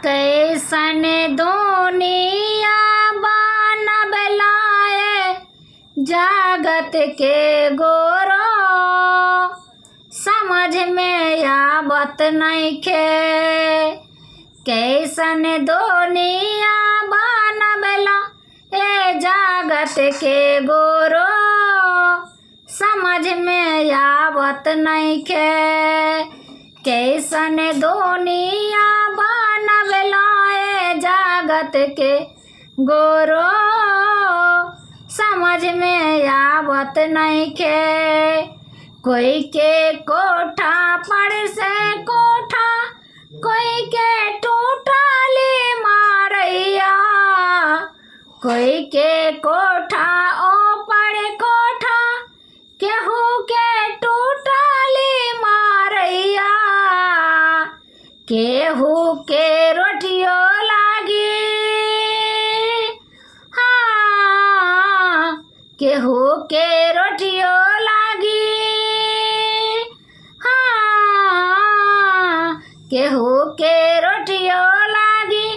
कैसन दुनिया बनबलाए जगत के गोरो, समझ में आवत नइखे। कैसन दुनिया बनबला ए जगत के गोरो, समझ में आवत नइखे। कैसन दुनिया बनबला ए जगत के गोरो, समझ में आवत नइखे। कोई के कोठा पर से कोठा, कोई के टूटली मारैया। कोई के कोठा ओ पर कोठा, केहू के टूटली मारैया। केहू के रोटियो लागी, हाँ केहू के रोटियो लागी, हाँ केहू के रोटियो लागी।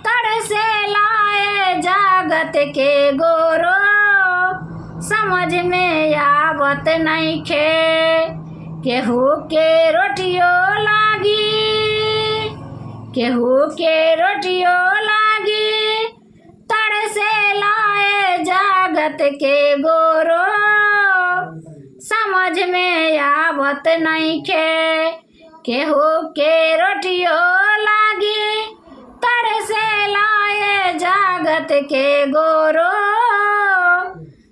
तरसे लाए जगत के गोरो, समझ में आवत नइखे। केहू के रोटियो लागी, केहू के रोटियो लागी। तरसे लाए जगत के गोरो, समझ में आवत नइखे। केहू के रोटियो लागी, तरसे लाए जगत के गोरो,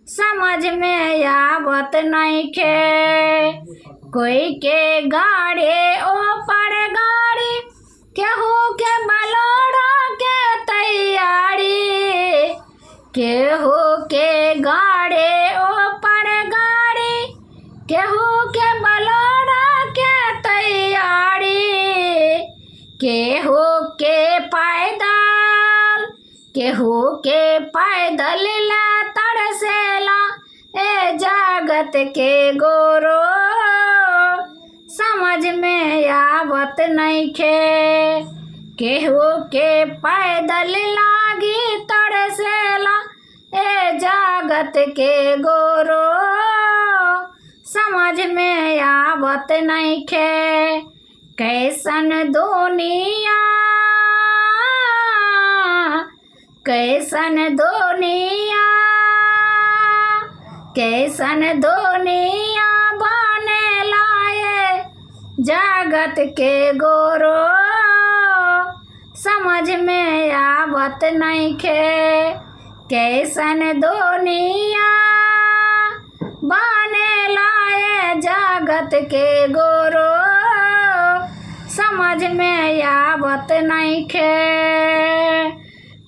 समझ में आवत नइखे। कोई के गाड़ी ओ पर गाड़ी, केहू के बलोड़ा के तैयारी। केहू के गाड़ी ओ पर गाड़ी, केहू के बलोड़ा के तैयारी। केहू के पैदल, केहू के पैदल ला तरसेला ए जगत के गोरो, समझ में आवत नइखे। केहू के पैदल लागी तरसेला ए जगत के गोरो, समझ में आवत नइखे। कैसन दुनिया, कैसन दुनिया, कैसन दुनिया बनलाए जगत के गोरो, समझ में आवत नइखे। कैसन दुनिया बनलाए जगत के गोरो, समझ में आवत नइखे।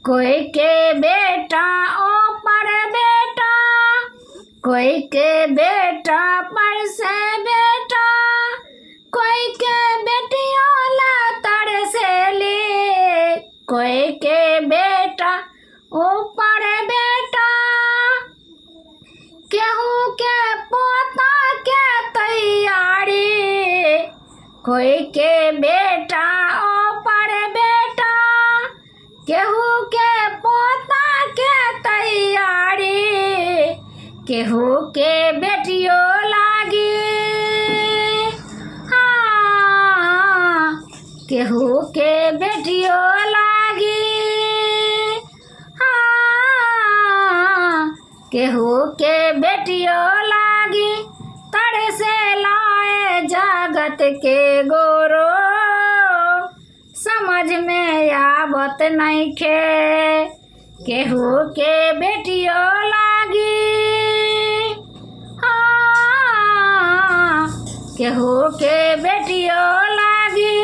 कोई के बेटा ओ पर बेटा, कोई के बेटा पर से बेटा। कोई के बेटियों ला तरसेली, कोई के बेटा ऊपर बेटा। केहू के पोता के तैयारी, कोई के बेटा ऊपर बेटा। केहू के पोता के तैयारी, केहू के बेटियो लागी, हाँ केहू के बेटियो लागी, हाँ केहू के बेटियो लागी। तरसे लाए जगत के गोरो, समझ में आवत नइखे। केहू के बेटियो लागी, हाँ केहू के बेटियो लागी।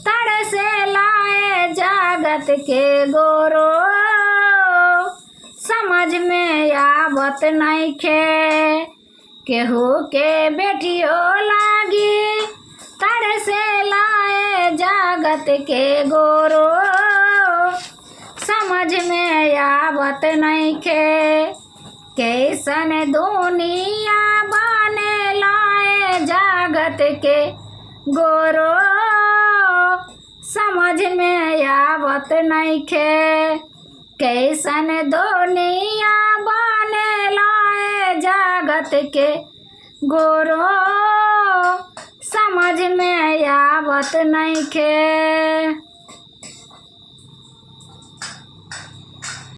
तरसे लाए जगत के गोरो, समझ में आवत नइखे। केहू के बेटियो लागी, तरसे लाए जगत के गोरो, समझ में आवत नइखे। कैसन दुनिया बने लाए जगत के गोरो, समझ में आवत आवत नइखे कैसन दुनिया बनेला जगत के गुरु समझ में आवत नइखे।